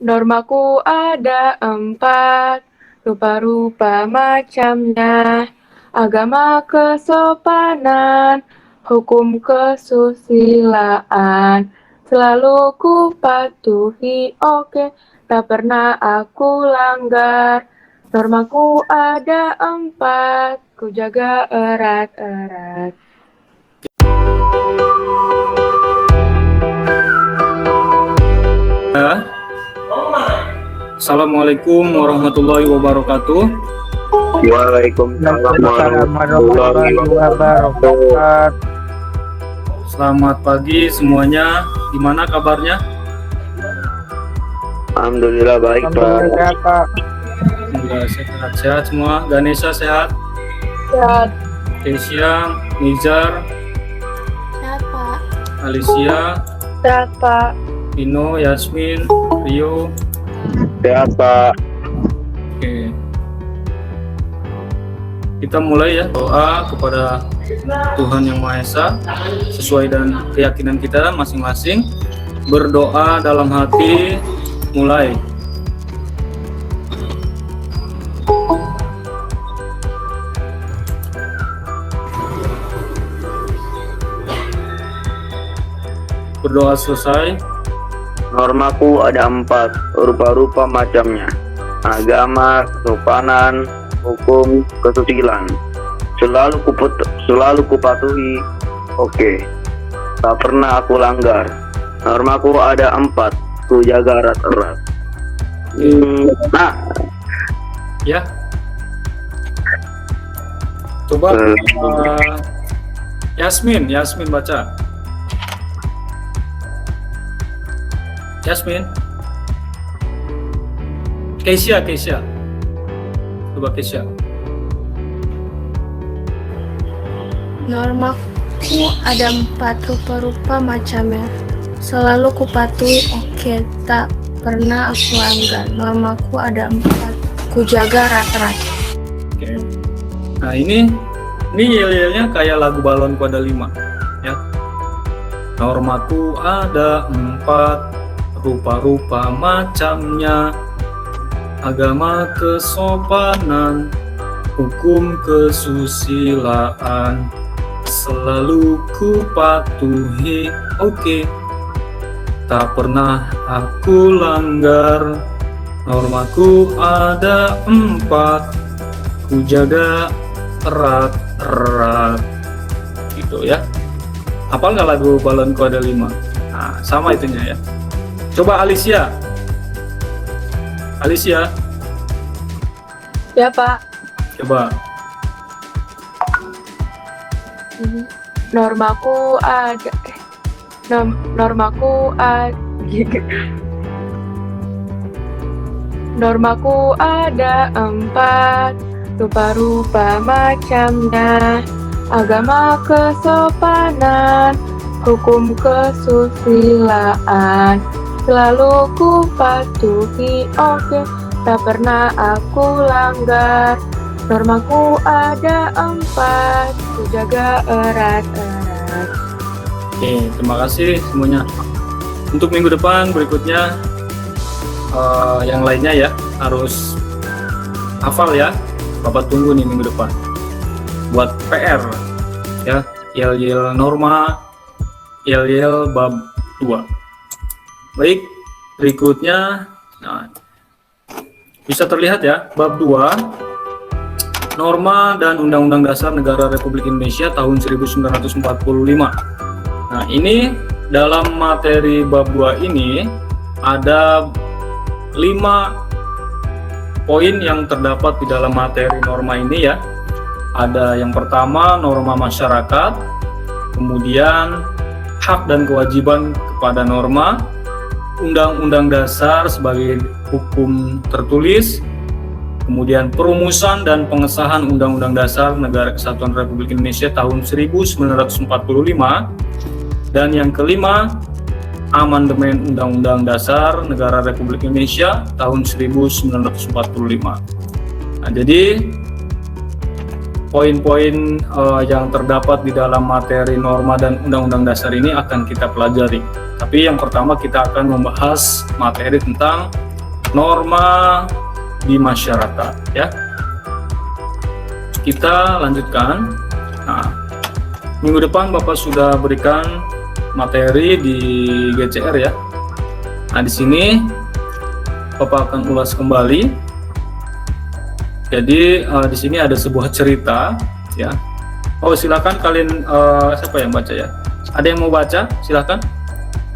Normaku ada 4, rupa-rupa macamnya. Agama kesopanan, hukum kesusilaan. Selalu ku patuhi, oke, tak pernah aku langgar. Normaku ada 4, ku jaga erat-erat. Assalamualaikum warahmatullahi wabarakatuh. Waalaikumsalam warahmatullahi wabarakatuh. Selamat pagi semuanya. Gimana kabarnya? Alhamdulillah baik, Pak. Alhamdulillah, Pak. Alhamdulillah sehat semua. Ganesha sehat. Sehat. Kesia, Nizar, Sehat, Pak. Alicia, Sehat, Pak. Dino, Yasmin, Rio. Sehat, Pak. Oke. Kita mulai ya, doa kepada Tuhan Yang Maha Esa sesuai dengan keyakinan kita masing-masing. Berdoa dalam hati, mulai. Berdoa selesai. Normaku ada 4, rupa-rupa macamnya. Agama, kesopanan, hukum, kesusilaan. Selalu kupatuhi, oke. Tak pernah aku langgar. Normaku ada 4, ku jaga erat-erat. Nah, Ya. Coba Yasmin baca. Yasmin. Kesia. Coba Kesia. Normaku ada 4, rupa-rupa macamnya. Selalu kupatuhi, oke, tak pernah aku langgar. Normaku ada 4, ku jaga erat-erat. Oke. Nah ini yel-yelnya kayak lagu Balonku ada 5 ya. Normaku ada 4, rupa-rupa macamnya. Agama kesopanan, hukum kesusilaan. Selalu ku patuhi, oke, tak pernah aku langgar. Normaku ada 4, ku jaga erat-erat. Gitu ya. Hafal nggak lagu Balonku ada 5? Nah, sama itunya ya. Coba Alicia. Ya, Pak. Coba. Normaku ada Normaku ada 4, rupa-rupa macamnya. Agama kesopanan, hukum kesusilaan. Selalu ku patuhi, oke, tak pernah aku langgar. Normaku ada 4, ku jaga erat-erat. Oke, terima kasih semuanya. Untuk minggu depan berikutnya yang lainnya ya harus hafal ya. Bapak tunggu nih minggu depan buat PR ya. Yel-yel norma, yel-yel bab 2. Baik, berikutnya bisa terlihat ya, bab 2 Norma dan Undang-Undang Dasar Negara Republik Indonesia tahun 1945. Nah, ini dalam materi bab 2 ini ada 5 poin yang terdapat di dalam materi norma ini ya. Ada yang pertama norma masyarakat, kemudian hak dan kewajiban kepada norma, Undang-Undang Dasar sebagai hukum tertulis, kemudian perumusan dan pengesahan Undang-Undang Dasar Negara Kesatuan Republik Indonesia tahun 1945, dan yang kelima amandemen Undang-Undang Dasar Negara Republik Indonesia tahun 1945. Nah, jadi poin-poin yang terdapat di dalam materi norma dan Undang-Undang Dasar ini akan kita pelajari. Tapi yang pertama kita akan membahas materi tentang norma di masyarakat ya. Kita lanjutkan. Nah, minggu depan Bapak sudah berikan materi di GCR ya. Nah, di sini Bapak akan ulas kembali. Jadi di sini ada sebuah cerita ya. Oh, silakan kalian siapa yang baca ya? Ada yang mau baca? Silakan.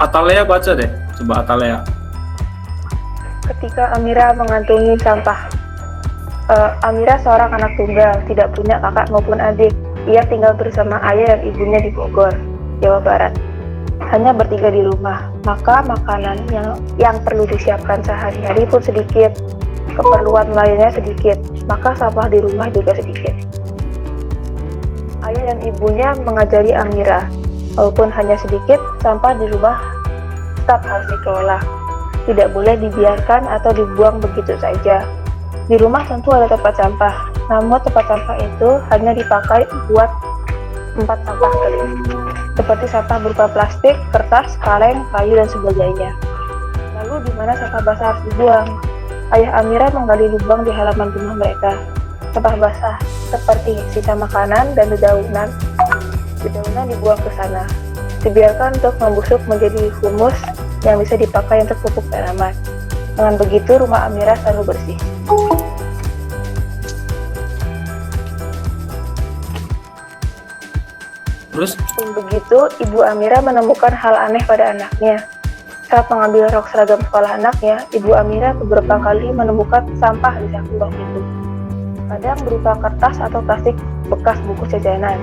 Atalea baca deh. Coba Atalea. Ketika Amira mengantungi sampah. Amira seorang anak tunggal, tidak punya kakak maupun adik. Ia tinggal bersama ayah dan ibunya di Bogor, Jawa Barat. Hanya bertiga di rumah, maka makanan yang perlu disiapkan sehari-hari pun sedikit. Keperluan lainnya sedikit, maka sampah di rumah juga sedikit. Ayah dan ibunya mengajari Amira, walaupun hanya sedikit, sampah di rumah tetap harus dikelola. Tidak boleh dibiarkan atau dibuang begitu saja. Di rumah tentu ada tempat sampah, namun tempat sampah itu hanya dipakai buat 4 sampah kecil, seperti sampah berupa plastik, kertas, kaleng, kayu, dan sebagainya. Lalu di mana sampah basah harus dibuang? Ayah Amira menggali lubang di halaman rumah mereka. Sampah basah seperti sisa makanan dan dedaunan dibuang ke sana. Dibiarkan untuk membusuk menjadi humus yang bisa dipakai untuk pupuk tanaman. Dengan begitu rumah Amira selalu bersih. Terus? Begitu, Ibu Amira menemukan hal aneh pada anaknya. Saat mengambil rok seragam sekolah anaknya, Ibu Amira beberapa kali menemukan sampah di saku rok itu. Kadang berupa kertas atau plastik bekas buku jajanan.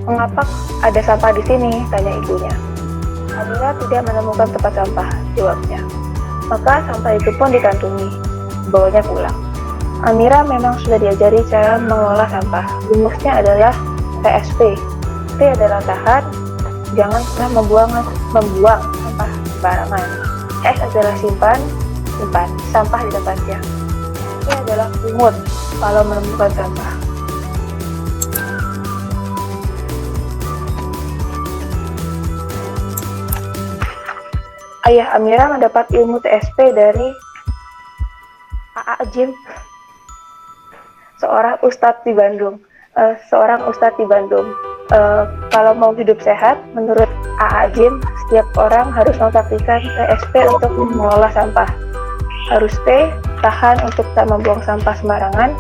"Mengapa ada sampah di sini?" tanya ibunya. Amira tidak menemukan tempat sampah, jawabnya. Maka sampah itu pun dikantungi, bawanya pulang. Amira memang sudah diajari cara mengelola sampah. Rumusnya adalah TSP. T adalah tahan, jangan pernah membuang sampah sembarangan. S adalah simpan sampah di tempatnya. T adalah pungut kalau menemukan sampah. Ayah Amira mendapat ilmu TSP dari A.A. Jim, seorang ustadz di Bandung. Kalau mau hidup sehat, menurut A.A. Jim, setiap orang harus mempraktikkan TSP untuk mengelola sampah. Harus T, tahan untuk tak membuang sampah sembarangan.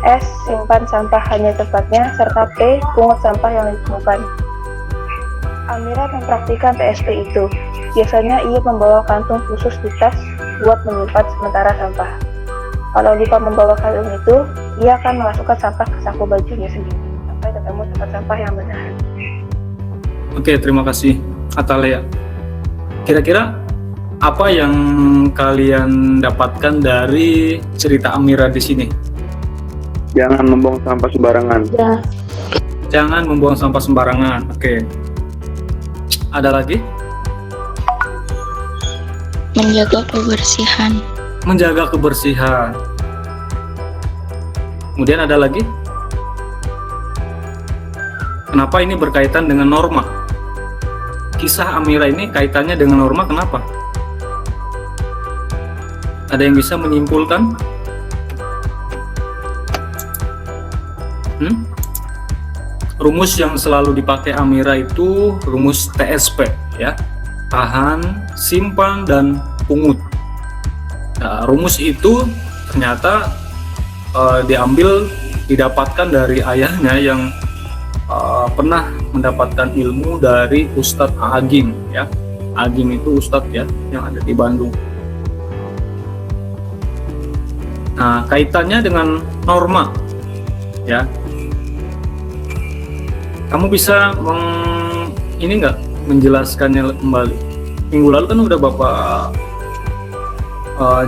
S, simpan sampah hanya tempatnya, serta P, pungut sampah yang ditemukan. Amira mempraktikkan TSP itu. Biasanya ia membawa kantung khusus di tas buat menyimpan sementara sampah. Kalau lupa membawa kantung itu, ia akan memasukkan sampah ke saku bajunya sendiri sampai ketemu tempat sampah yang benar. Oke, terima kasih Atalea. Kira-kira apa yang kalian dapatkan dari cerita Amira di sini? Jangan membuang sampah sembarangan. Ya. Jangan membuang sampah sembarangan. Oke. Ada lagi? Menjaga kebersihan. Menjaga kebersihan. Kemudian ada lagi? Kenapa ini berkaitan dengan norma? Kisah Amira ini kaitannya dengan norma, kenapa? Ada yang bisa menyimpulkan? Rumus yang selalu dipakai Amira itu rumus TSP ya. Tahan, simpan, dan pungut. Nah, rumus itu ternyata didapatkan dari ayahnya yang pernah mendapatkan ilmu dari Ustadz Agim ya. Agim itu Ustadz ya yang ada di Bandung. Nah, kaitannya dengan norma ya. Kamu bisa menjelaskannya kembali. Minggu lalu kan udah Bapak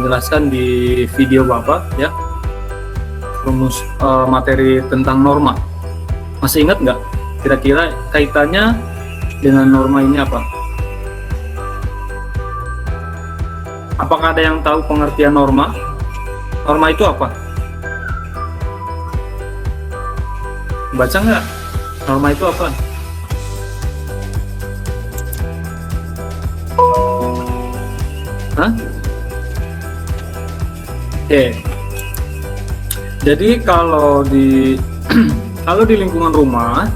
jelaskan di video Bapak ya, rumus materi tentang norma. Masih ingat nggak? Kira-kira kaitannya dengan norma ini apa? Apakah ada yang tahu pengertian norma? Norma itu apa? Baca nggak? Norma itu apa? Hah? Oke. Jadi kalau di kalau di lingkungan rumah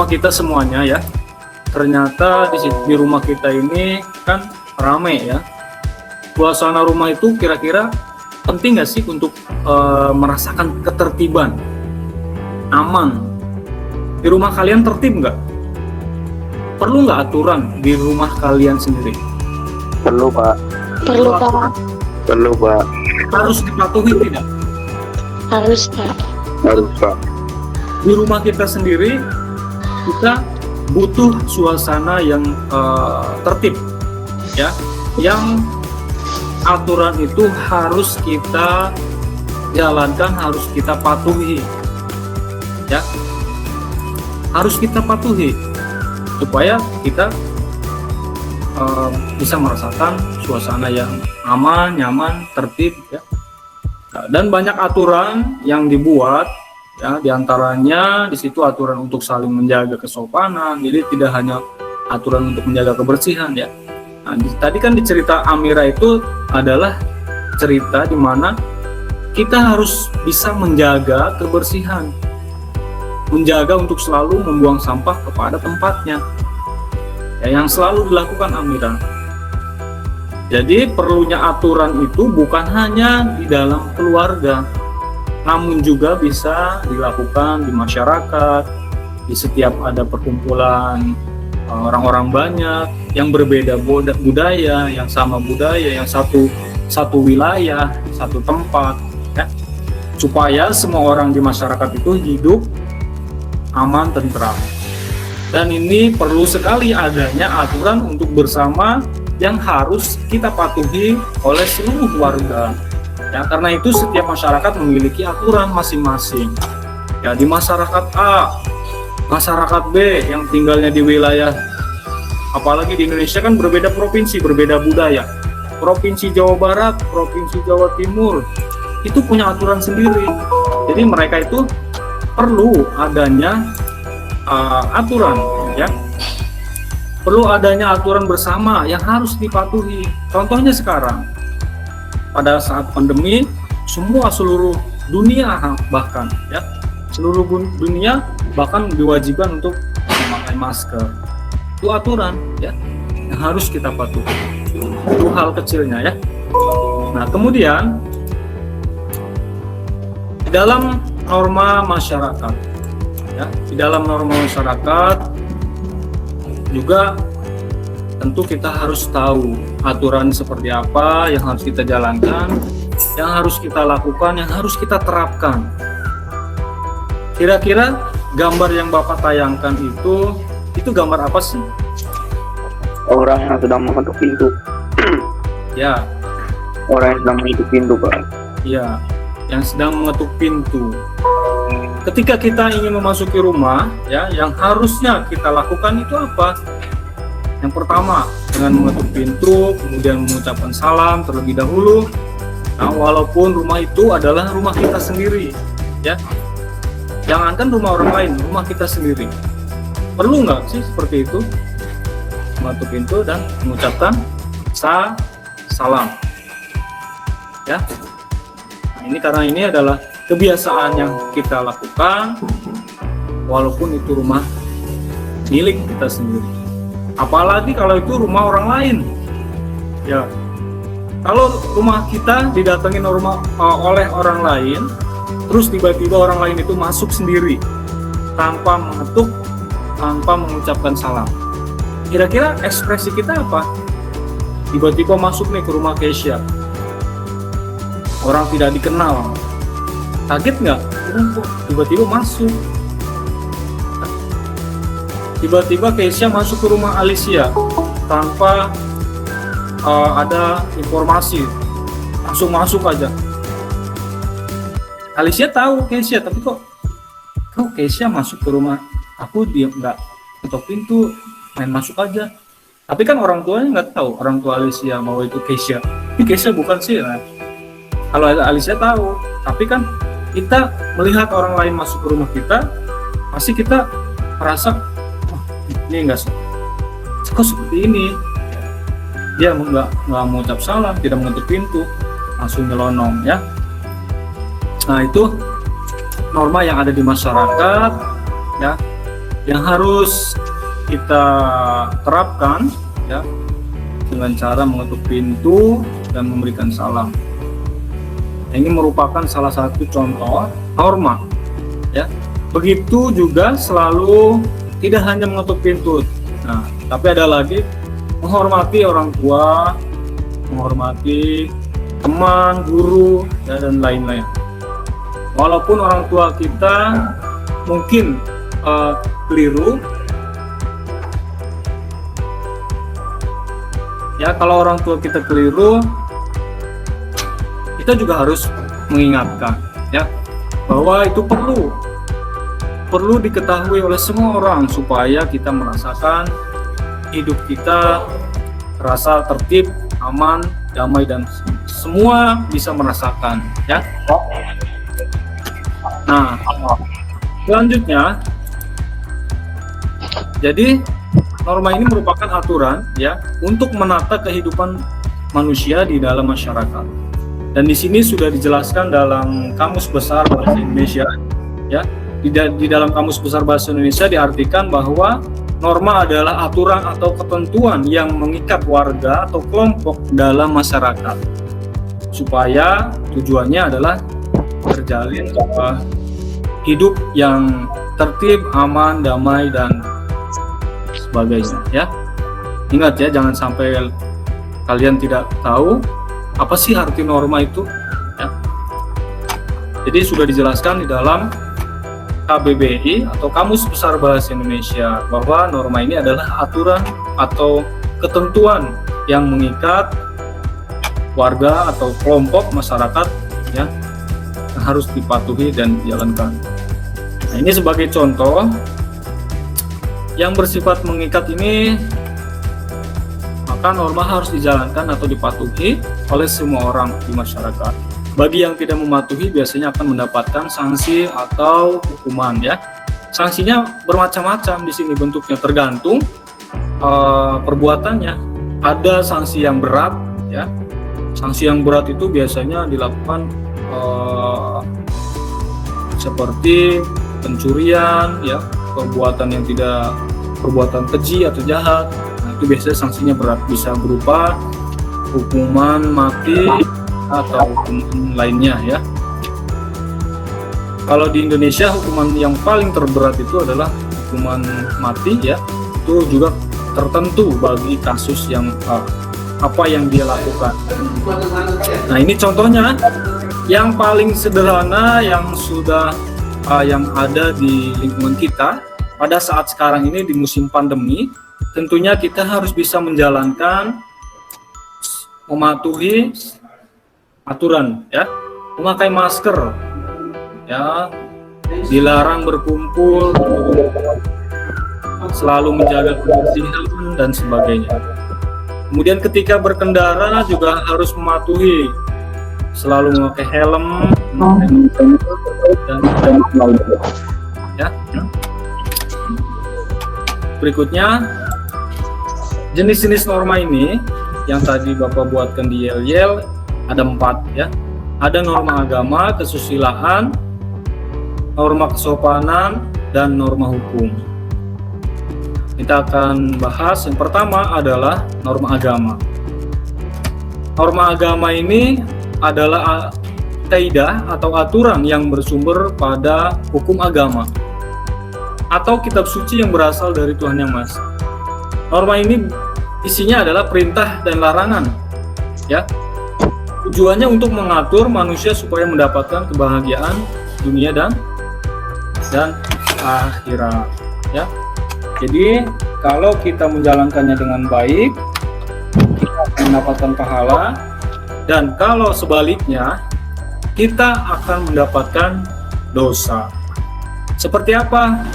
kita semuanya ya, ternyata di rumah kita ini kan ramai ya. Suasana rumah itu kira-kira penting nggak sih untuk merasakan ketertiban, aman? Di rumah kalian tertib nggak? Perlu nggak aturan di rumah kalian sendiri? Perlu, Pak. Perlu, Pak. Perlu, Pak. Harus dipatuhi tidak? Harus, Pak. Harus, Pak. Di rumah kita sendiri kita butuh suasana yang tertib ya, yang aturan itu harus kita jalankan, harus kita patuhi ya, harus kita patuhi supaya kita bisa merasakan suasana yang aman, nyaman, tertib ya. Dan banyak aturan yang dibuat ya, diantaranya di situ aturan untuk saling menjaga kesopanan. Jadi tidak hanya aturan untuk menjaga kebersihan ya. Nah, tadi kan di cerita Amira itu adalah cerita di mana kita harus bisa menjaga kebersihan, menjaga untuk selalu membuang sampah kepada tempatnya ya, yang selalu dilakukan Amira. Jadi perlunya aturan itu bukan hanya di dalam keluarga, namun juga bisa dilakukan di masyarakat, di setiap ada perkumpulan orang-orang banyak yang berbeda budaya, yang sama budaya, yang satu wilayah, satu tempat ya, supaya semua orang di masyarakat itu hidup aman, tentram. Dan ini perlu sekali adanya aturan untuk bersama yang harus kita patuhi oleh seluruh warga ya, karena itu setiap masyarakat memiliki aturan masing-masing ya. Di masyarakat A, masyarakat B yang tinggalnya di wilayah, apalagi di Indonesia kan berbeda provinsi, berbeda budaya. Provinsi Jawa Barat, Provinsi Jawa Timur itu punya aturan sendiri. Jadi mereka itu perlu adanya aturan ya, perlu adanya aturan bersama yang harus dipatuhi. Contohnya sekarang pada saat pandemi, seluruh dunia bahkan ya, seluruh dunia bahkan diwajibkan untuk memakai masker. Itu aturan ya yang harus kita patuhi. Itu hal kecilnya ya. Nah, kemudian di dalam norma masyarakat ya, di dalam norma masyarakat juga tentu kita harus tahu aturan seperti apa yang harus kita jalankan, yang harus kita lakukan, yang harus kita terapkan. Kira-kira gambar yang Bapak tayangkan itu gambar apa sih? Orang yang sedang mengetuk pintu. Ya, Orang yang sedang mengetuk pintu, Pak. ya, yang sedang mengetuk pintu. Ketika kita ingin memasuki rumah, ya, yang harusnya kita lakukan itu apa? Yang pertama, dengan mengetuk pintu, kemudian mengucapkan salam terlebih dahulu. Nah, walaupun rumah itu adalah rumah kita sendiri, ya, jangankan rumah orang lain, rumah kita sendiri. Perlu nggak sih seperti itu? Mengetuk pintu dan mengucapkan salam, ya. Nah, ini karena ini adalah kebiasaan yang kita lakukan, walaupun itu rumah milik kita sendiri. Apalagi kalau itu rumah orang lain, ya. Kalau rumah kita didatengin oleh orang lain, terus tiba-tiba orang lain itu masuk sendiri tanpa mengetuk, tanpa mengucapkan salam. Kira-kira ekspresi kita apa? Tiba-tiba masuk nih ke rumah Keisha, orang tidak dikenal, kaget nggak? Tiba-tiba masuk. Tiba-tiba Keisha masuk ke rumah Alicia tanpa ada informasi, langsung masuk aja. Alicia tahu Keisha, tapi kok Keisha masuk ke rumah aku, dia nggak ketok pintu, main masuk aja. Tapi kan orang tuanya nggak tahu, orang tua Alicia bahwa itu Keisha. Ini Keisha bukan sih. Nah, kalau Alicia tahu, tapi kan kita melihat orang lain masuk ke rumah kita, pasti kita merasa, oh, ini nggak kok seperti ini. Dia nggak mengucap salam, tidak mengetuk pintu. langsung nyelonong ya. Nah, itu norma yang ada di masyarakat ya, yang harus kita terapkan ya, dengan cara mengetuk pintu dan memberikan salam. Ini merupakan salah satu contoh norma ya. Begitu juga selalu tidak hanya mengetuk pintu, nah tapi ada lagi menghormati orang tua, menghormati teman, guru ya, dan lain-lain. Walaupun orang tua kita mungkin keliru ya, kalau orang tua kita keliru, kita juga harus mengingatkan ya, bahwa itu perlu diketahui oleh semua orang supaya kita merasakan hidup kita rasa tertib, aman, damai, dan semua bisa merasakan ya. Nah, selanjutnya, jadi norma ini merupakan aturan ya untuk menata kehidupan manusia di dalam masyarakat. Dan di sini sudah dijelaskan dalam Kamus Besar Bahasa Indonesia ya. Di dalam Kamus Besar Bahasa Indonesia diartikan bahwa norma adalah aturan atau ketentuan yang mengikat warga atau kelompok dalam masyarakat supaya tujuannya adalah terjalin hidup yang tertib, aman, damai, dan sebagainya ya. Ingat ya, jangan sampai kalian tidak tahu apa sih arti norma itu ya. Jadi sudah dijelaskan di dalam KBBI atau Kamus Besar Bahasa Indonesia bahwa norma ini adalah aturan atau ketentuan yang mengikat warga atau kelompok masyarakat ya, yang harus dipatuhi dan dijalankan. Nah, ini sebagai contoh yang bersifat mengikat ini, maka norma harus dijalankan atau dipatuhi oleh semua orang di masyarakat. Bagi yang tidak mematuhi biasanya akan mendapatkan sanksi atau hukuman ya. Sanksinya bermacam-macam di sini bentuknya, tergantung perbuatannya. Ada sanksi yang berat ya. Sanksi yang berat itu biasanya dilakukan seperti pencurian ya, perbuatan yang tidak, perbuatan keji atau jahat. Nah, itu biasanya sanksinya berat, bisa berupa hukuman mati atau hukuman lainnya ya. Kalau di Indonesia hukuman yang paling terberat itu adalah hukuman mati ya. Itu juga tertentu bagi kasus yang apa yang dia lakukan. Nah, ini contohnya yang paling sederhana yang sudah yang ada di lingkungan kita pada saat sekarang ini di musim pandemi. Tentunya kita harus bisa menjalankan, mematuhi aturan ya, memakai masker ya, dilarang berkumpul, selalu menjaga kebersihan dan sebagainya. Kemudian ketika berkendara juga harus mematuhi, selalu memakai helm dan ya. Berikutnya, jenis-jenis norma ini yang tadi Bapak buatkan di yel-yel ada 4 ya. Ada norma agama, kesusilaan, norma kesopanan, dan norma hukum. Kita akan bahas yang pertama adalah norma agama. Norma agama ini adalah kaidah atau aturan yang bersumber pada hukum agama atau kitab suci yang berasal dari Tuhan Yang Maha Esa. Norma ini isinya adalah perintah dan larangan ya. Tujuannya untuk mengatur manusia supaya mendapatkan kebahagiaan dunia dan akhirat ya. Jadi kalau kita menjalankannya dengan baik, kita akan mendapatkan pahala, dan kalau sebaliknya kita akan mendapatkan dosa. Seperti apa?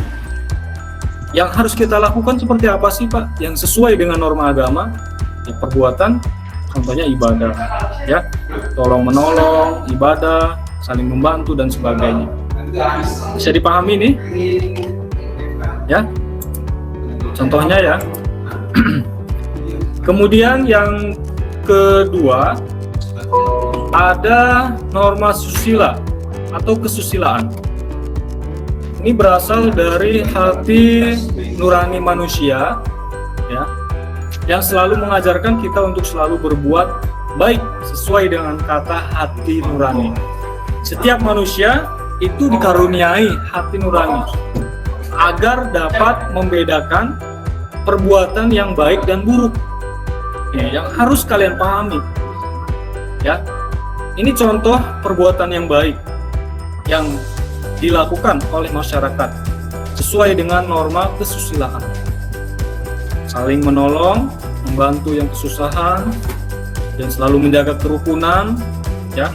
Yang harus kita lakukan seperti apa sih Pak? Yang sesuai dengan norma agama, ya, perbuatan, contohnya ibadah, ya, tolong menolong, ibadah, saling membantu dan sebagainya. Bisa dipahami nih, ya? Contohnya ya. Kemudian yang kedua, ada norma susila atau kesusilaan. Ini berasal dari hati nurani manusia, ya, yang selalu mengajarkan kita untuk selalu berbuat baik sesuai dengan kata hati nurani. Setiap manusia itu dikaruniai hati nurani agar dapat membedakan perbuatan yang baik dan buruk. Ya, yang harus kalian pahami, ya. Ini contoh perbuatan yang baik yang dilakukan oleh masyarakat sesuai dengan norma kesusilaan. Saling menolong, membantu yang kesusahan, dan selalu menjaga kerukunan, ya.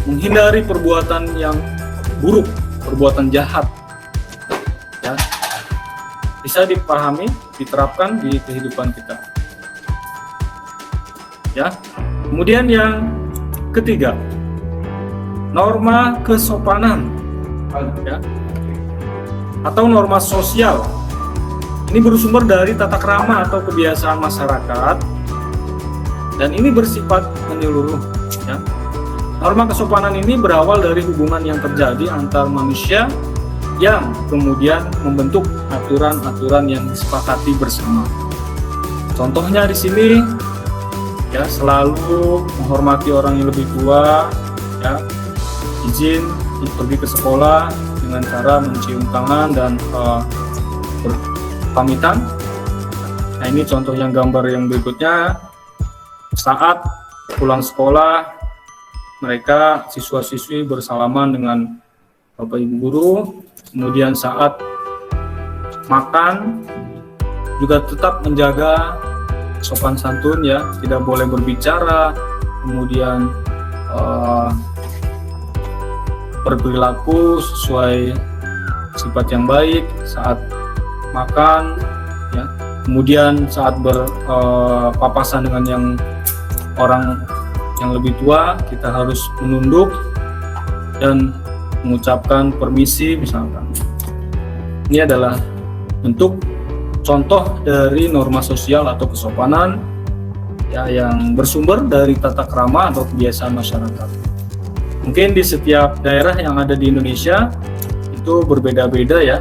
Menghindari perbuatan yang buruk, perbuatan jahat. Ya. Bisa dipahami, diterapkan di kehidupan kita. Ya. Kemudian yang ketiga, norma kesopanan, ya, atau norma sosial. Ini bersumber dari tata krama atau kebiasaan masyarakat, dan ini bersifat menyeluruh. Ya. Norma kesopanan ini berawal dari hubungan yang terjadi antar manusia yang kemudian membentuk aturan-aturan yang disepakati bersama. Contohnya di sini, ya, selalu menghormati orang yang lebih tua, ya, izin pergi ke sekolah dengan cara mencium tangan dan berpamitan. Nah, ini contoh yang gambar yang berikutnya. Saat pulang sekolah, mereka siswa-siswi bersalaman dengan Bapak Ibu guru. Kemudian saat makan juga tetap menjaga sopan santun, ya, tidak boleh berbicara, kemudian berperilaku sesuai sifat yang baik saat makan, ya. Kemudian saat berpapasan dengan yang orang yang lebih tua, kita harus menunduk dan mengucapkan permisi misalkan. Ini adalah bentuk contoh dari norma sosial atau kesopanan, ya, yang bersumber dari tata krama atau kebiasaan masyarakat. Mungkin di setiap daerah yang ada di Indonesia itu berbeda-beda, ya,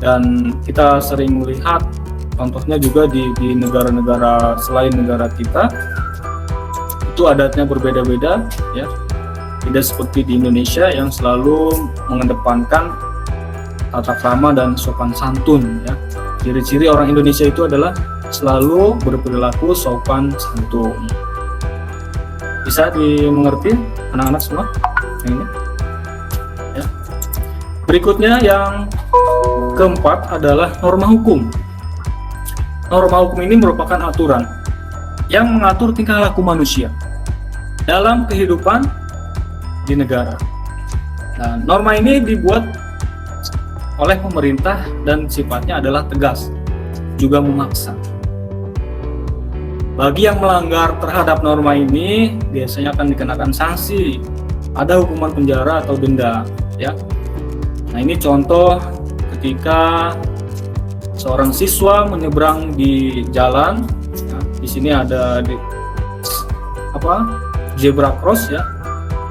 dan kita sering melihat contohnya juga di negara-negara selain negara kita itu adatnya berbeda-beda, ya, tidak seperti di Indonesia yang selalu mengedepankan tata krama dan sopan santun, ya. Ciri-ciri orang Indonesia itu adalah selalu berperilaku sopan santun. Bisa dimengerti anak-anak semua yang ini? Ya. Berikutnya yang keempat adalah norma hukum. Norma hukum ini merupakan aturan yang mengatur tingkah laku manusia dalam kehidupan di negara. Nah, norma ini dibuat oleh pemerintah dan sifatnya adalah tegas, juga memaksa. Bagi yang melanggar terhadap norma ini biasanya akan dikenakan sanksi, ada hukuman penjara atau denda, ya. Nah, ini contoh ketika seorang siswa menyeberang di jalan. Nah, di sini ada zebra cross, ya.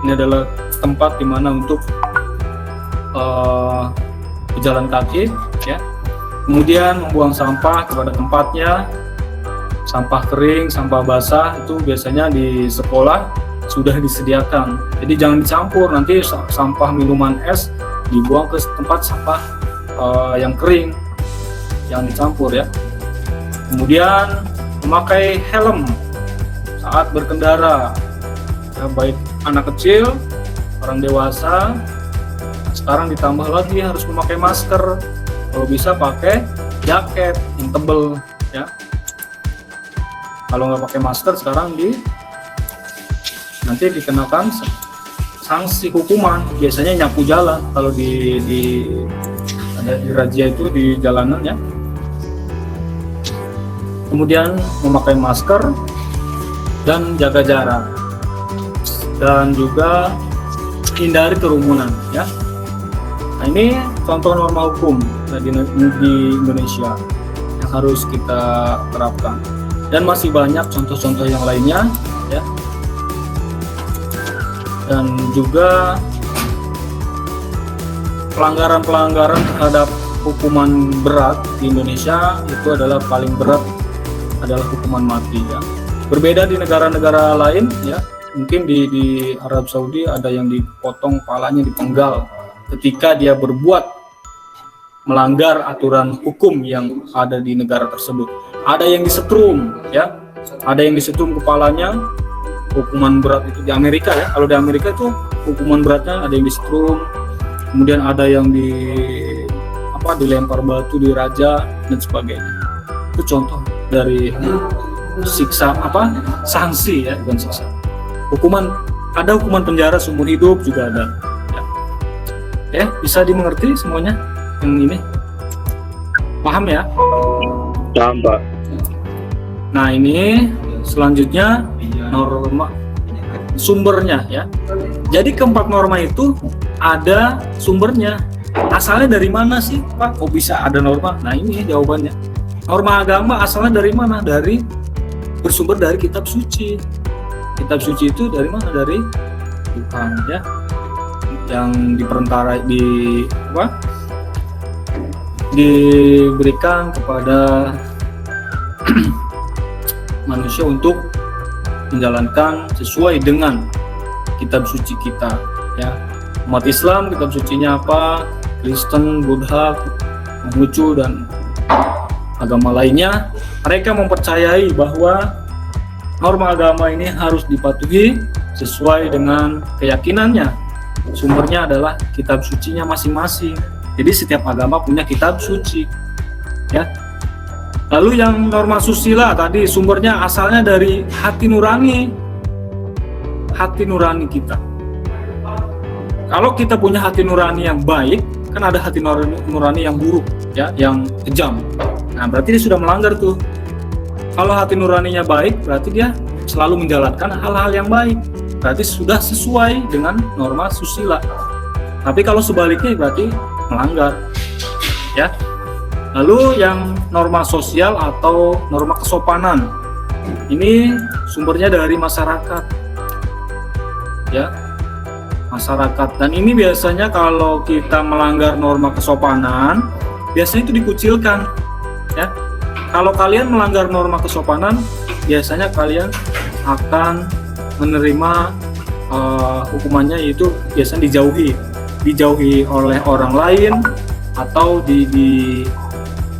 Ini adalah tempat di mana untuk pejalan kaki, ya. Kemudian membuang sampah kepada tempatnya. Sampah kering, sampah basah itu biasanya di sekolah sudah disediakan. Jadi jangan dicampur, nanti sampah minuman es dibuang ke tempat sampah yang kering, jangan dicampur, ya. Kemudian memakai helm saat berkendara, ya, baik anak kecil, orang dewasa. Sekarang ditambah lagi harus memakai masker, kalau bisa pakai jaket yang tebal, ya. Kalau nggak pakai masker sekarang nanti dikenakan sanksi hukuman, biasanya nyapu jalan kalau ada di razia itu di jalanan, ya. Kemudian memakai masker dan jaga jarak, dan juga hindari kerumunan, ya. Nah, ini contoh norma hukum di Indonesia yang harus kita terapkan, dan masih banyak contoh-contoh yang lainnya, ya. dan juga pelanggaran-pelanggaran terhadap hukuman berat di Indonesia itu adalah paling berat adalah hukuman mati ya. Berbeda di negara-negara lain ya, mungkin di Arab Saudi ada yang dipotong kepalanya, dipenggal ketika dia berbuat melanggar aturan hukum yang ada di negara tersebut. Ada yang disetrum ya, ada yang disetrum kepalanya, hukuman berat itu di Amerika ya. Kalau di Amerika itu hukuman beratnya ada yang disetrum, kemudian ada yang dilempar batu, diraja dan sebagainya. Itu contoh dari siksa sanksi ya, bukan siksa. Ada hukuman penjara seumur hidup juga ada ya. Bisa dimengerti semuanya yang ini, paham ya? Paham, Pak. Nah, ini selanjutnya norma sumbernya ya. Jadi keempat norma itu ada sumbernya. Asalnya dari mana sih, Pak? Kok bisa ada norma? Nah, ini jawabannya. Norma agama asalnya dari mana? Bersumber dari kitab suci. Kitab suci itu dari mana? Dari Tuhan ya. Yang diberikan kepada manusia untuk menjalankan sesuai dengan kitab suci kita ya. Umat Islam kitab sucinya apa? Kristen, Buddha, Konghucu dan agama lainnya, mereka mempercayai bahwa norma agama ini harus dipatuhi sesuai dengan keyakinannya. Sumbernya adalah kitab sucinya masing-masing. Jadi setiap agama punya kitab suci ya. Lalu yang norma susila tadi sumbernya asalnya dari hati nurani kita. Kalau kita punya hati nurani yang baik, kan ada hati nurani yang buruk ya, yang kejam. Nah, berarti dia sudah melanggar tuh. Kalau hati nuraninya baik, berarti dia selalu menjalankan hal-hal yang baik. Berarti sudah sesuai dengan norma susila. Tapi kalau sebaliknya berarti melanggar ya. Lalu yang norma sosial atau norma kesopanan, ini sumbernya dari masyarakat ya, masyarakat. Dan ini biasanya kalau kita melanggar norma kesopanan, biasanya itu dikucilkan ya. Kalau kalian melanggar norma kesopanan, biasanya kalian akan menerima hukumannya, yaitu biasanya dijauhi oleh orang lain atau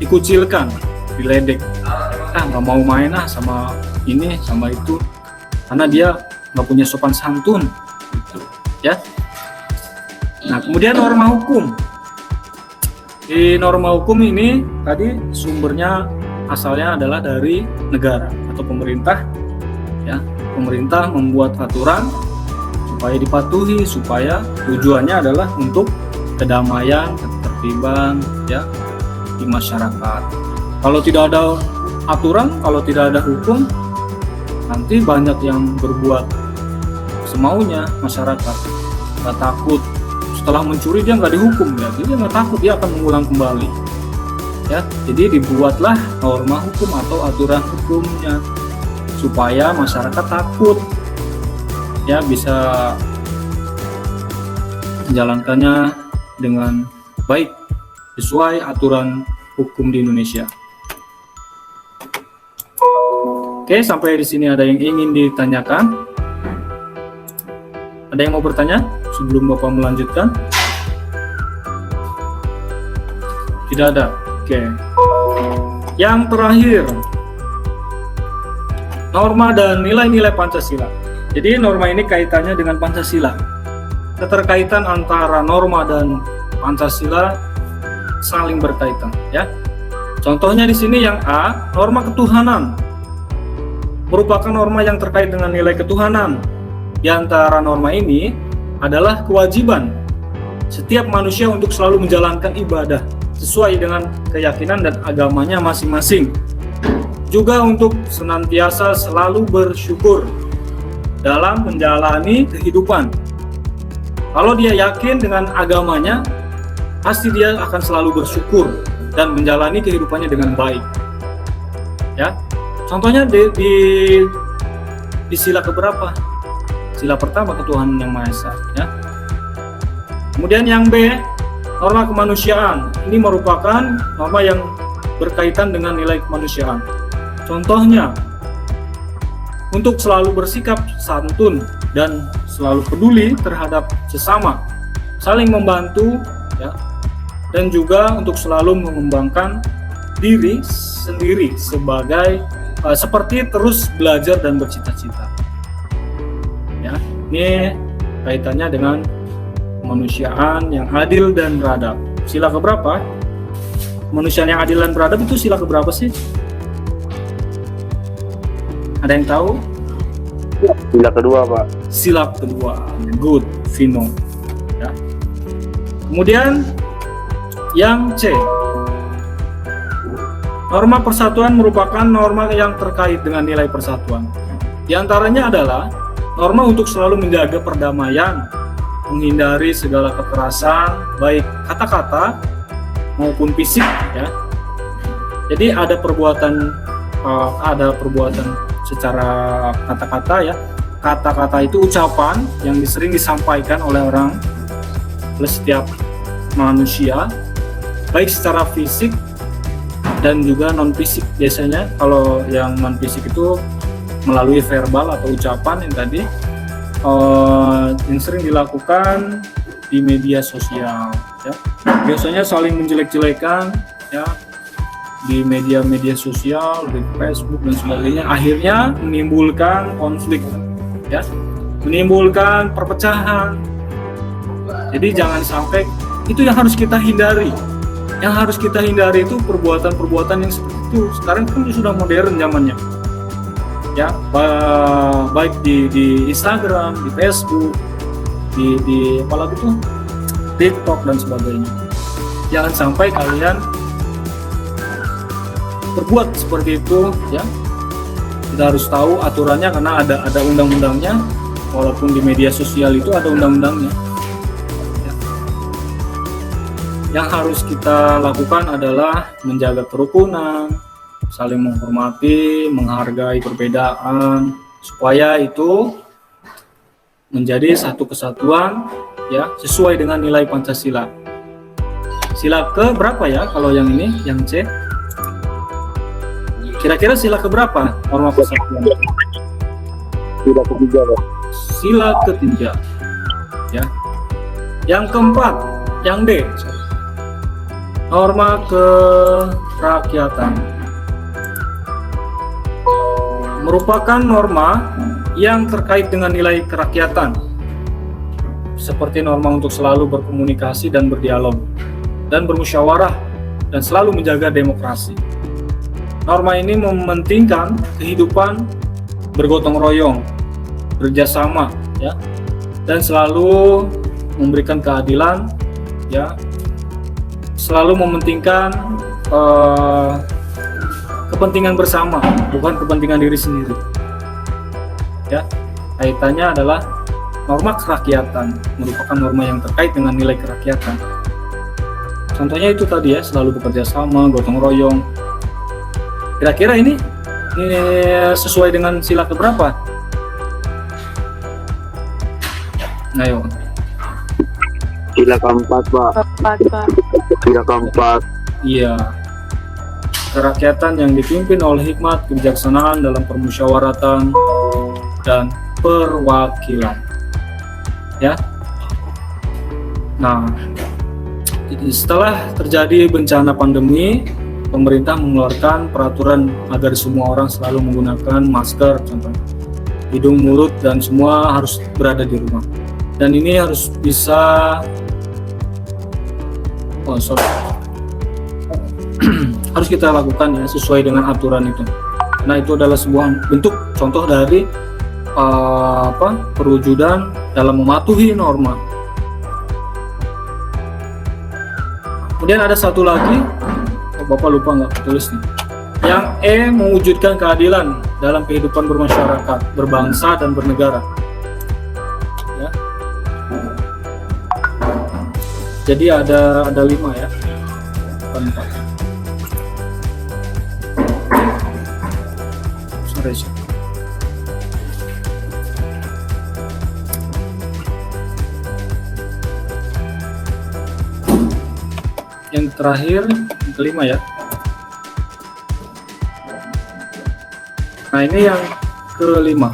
dikucilkan, diledek. Nggak mau main sama ini sama itu karena dia nggak punya sopan santun gitu, ya. Nah, kemudian norma hukum. Di norma hukum ini tadi sumbernya asalnya adalah dari negara atau pemerintah ya. Pemerintah membuat aturan supaya dipatuhi, supaya tujuannya adalah untuk kedamaian, ketertiban ya di masyarakat. Kalau tidak ada aturan, kalau tidak ada hukum, nanti banyak yang berbuat semaunya masyarakat. Nggak takut setelah mencuri dia nggak dihukum ya, jadi nggak takut, dia akan mengulang kembali ya. Jadi dibuatlah norma hukum atau aturan hukumnya supaya masyarakat takut ya, bisa menjalankannya dengan baik sesuai aturan hukum di Indonesia. Oke, sampai di sini ada yang ingin ditanyakan? Ada yang mau bertanya sebelum Bapak melanjutkan? Tidak ada. Oke. Yang terakhir, norma dan nilai-nilai Pancasila. Jadi norma ini kaitannya dengan Pancasila. Keterkaitan antara norma dan Pancasila saling berkaitan, ya. Contohnya di sini yang A, norma ketuhanan. Merupakan norma yang terkait dengan nilai ketuhanan. Di antara norma ini adalah kewajiban setiap manusia untuk selalu menjalankan ibadah sesuai dengan keyakinan dan agamanya masing-masing. Juga untuk senantiasa selalu bersyukur dalam menjalani kehidupan. Kalau dia yakin dengan agamanya, pasti dia akan selalu bersyukur dan menjalani kehidupannya dengan baik. Ya, contohnya di sila keberapa? Sila pertama ketuhanan yang Maha Esa, ya. Kemudian yang B, norma kemanusiaan. Ini merupakan norma yang berkaitan dengan nilai kemanusiaan. Contohnya, untuk selalu bersikap santun dan selalu peduli terhadap sesama, saling membantu, ya, dan juga untuk selalu mengembangkan diri sendiri sebagai seperti terus belajar dan bercita-cita. Ya, ini kaitannya dengan kemanusiaan yang adil dan beradab. Sila keberapa? Kemanusiaan yang adil dan beradab itu sila keberapa sih? Ada yang tahu? Sila kedua, Pak. Sila kedua. Good, Vino. Ya. Kemudian yang C. Norma persatuan merupakan norma yang terkait dengan nilai persatuan. Di antaranya adalah norma untuk selalu menjaga perdamaian, menghindari segala kekerasan, baik kata-kata maupun fisik, ya. Jadi ada perbuatan secara kata-kata, ya. Kata-kata itu ucapan yang sering disampaikan oleh setiap manusia, baik secara fisik dan juga non fisik. Biasanya kalau yang non fisik itu melalui verbal atau ucapan yang tadi yang sering dilakukan di media sosial, ya. Biasanya saling menjelek-jelekan, ya, di media sosial, di Facebook dan sebagainya, akhirnya menimbulkan konflik, ya, menimbulkan perpecahan. Jadi jangan sampai, itu yang harus kita hindari. Yang harus kita hindari itu perbuatan-perbuatan yang seperti itu. Sekarang kan sudah modern zamannya, ya, baik di Instagram, di Facebook, di apalagi tuh TikTok dan sebagainya. Jangan sampai kalian berbuat seperti itu, ya. Kita harus tahu aturannya karena ada undang-undangnya. Walaupun di media sosial itu ada undang-undangnya. Yang harus kita lakukan adalah menjaga kerukunan, saling menghormati, menghargai perbedaan, supaya itu menjadi satu kesatuan, ya, sesuai dengan nilai Pancasila. Sila ke berapa ya kalau yang ini, yang C? Kira-kira sila ke berapa norma persatuan? Sila ketiga, Pak. Sila ketiga, ya. Yang keempat, yang D. Norma kerakyatan merupakan norma yang terkait dengan nilai kerakyatan, seperti norma untuk selalu berkomunikasi dan berdialog dan bermusyawarah dan selalu menjaga demokrasi. Norma ini mementingkan kehidupan bergotong royong, kerjasama, ya, dan selalu memberikan keadilan, ya, selalu mementingkan kepentingan bersama, bukan kepentingan diri sendiri. Ya, kaitannya adalah norma kerakyatan, merupakan norma yang terkait dengan nilai kerakyatan. Contohnya itu tadi, ya, selalu bekerja sama, gotong royong. Kira-kira ini sesuai dengan sila keberapa? Ayo. Sila keempat, Pak. Pak. Sila keempat. Iya. Kerakyatan yang dipimpin oleh hikmat, kebijaksanaan dalam permusyawaratan dan perwakilan. Ya. Nah, setelah terjadi bencana pandemi, pemerintah mengeluarkan peraturan agar semua orang selalu menggunakan masker, contohnya hidung, mulut, dan semua harus berada di rumah. Dan ini harus bisa harus kita lakukan, ya, sesuai dengan aturan itu. Karena itu adalah sebuah bentuk contoh dari perwujudan dalam mematuhi norma. Kemudian ada satu lagi, Bapak lupa nggak tulis nih. Yang E, mewujudkan keadilan dalam kehidupan bermasyarakat, berbangsa dan bernegara. Ya. Jadi ada 5, ya, bukan 4. Sorry. terakhir, yang kelima ya. Nah, ini yang kelima.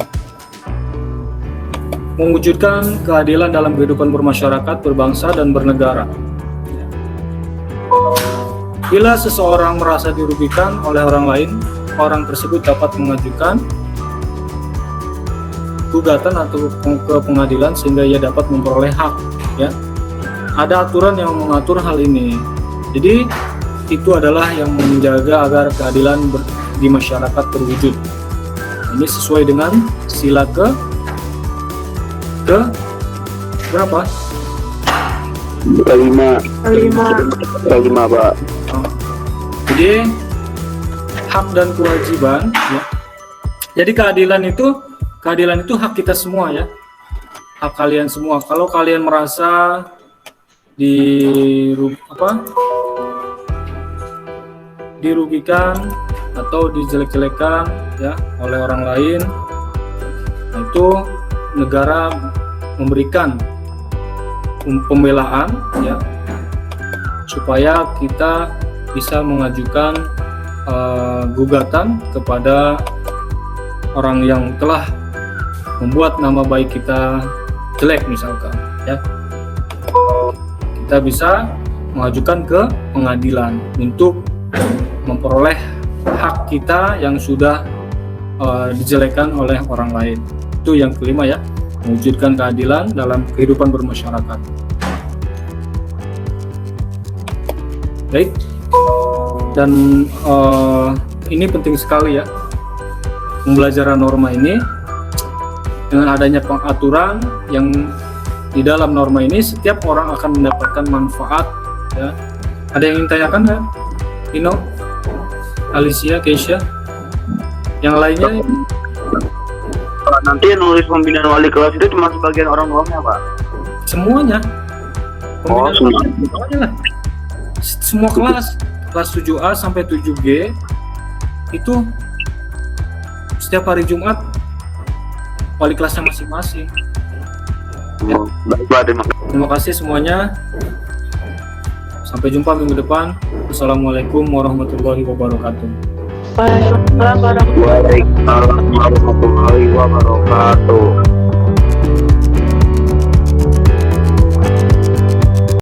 Mewujudkan keadilan dalam kehidupan bermasyarakat, berbangsa, dan bernegara. Bila seseorang merasa dirugikan oleh orang lain, orang tersebut dapat mengajukan gugatan atau ke pengadilan sehingga ia dapat memperoleh hak, ya. Ada aturan yang mengatur hal ini. Jadi itu adalah yang menjaga agar keadilan di masyarakat terwujud. Ini sesuai dengan sila ke berapa? Kelima, Pak. Jadi hak dan kewajiban, ya. Jadi keadilan itu hak kita semua, ya. Hak kalian semua. Kalau kalian merasa dirugikan atau dijelek-jelekan, ya, oleh orang lain, nah itu negara memberikan pembelaan, ya, supaya kita bisa mengajukan gugatan kepada orang yang telah membuat nama baik kita jelek misalkan, ya. Kita bisa mengajukan ke pengadilan untuk memperoleh hak kita yang sudah dijelekan oleh orang lain. Itu yang kelima, ya, mewujudkan keadilan dalam kehidupan bermasyarakat. Baik, dan ini penting sekali, ya, pembelajaran norma ini. Dengan adanya pengaturan yang di dalam norma ini, setiap orang akan mendapatkan manfaat, ya. Ada yang ingin tanyakan, ya? Ino, Alicia, Keisha, yang lainnya? Nanti nulis pembinaan wali kelas itu cuma sebagian orang doang ya, Pak? Semuanya. Oh, Semuanya lah. Semua kelas 7A sampai 7G itu setiap hari Jumat wali kelasnya masing-masing. Ya. Baik, Pak, Terima kasih semuanya. Sampai jumpa minggu depan. Assalamualaikum warahmatullahi wabarakatuh. Waalaikumsalam warahmatullahi wabarakatuh.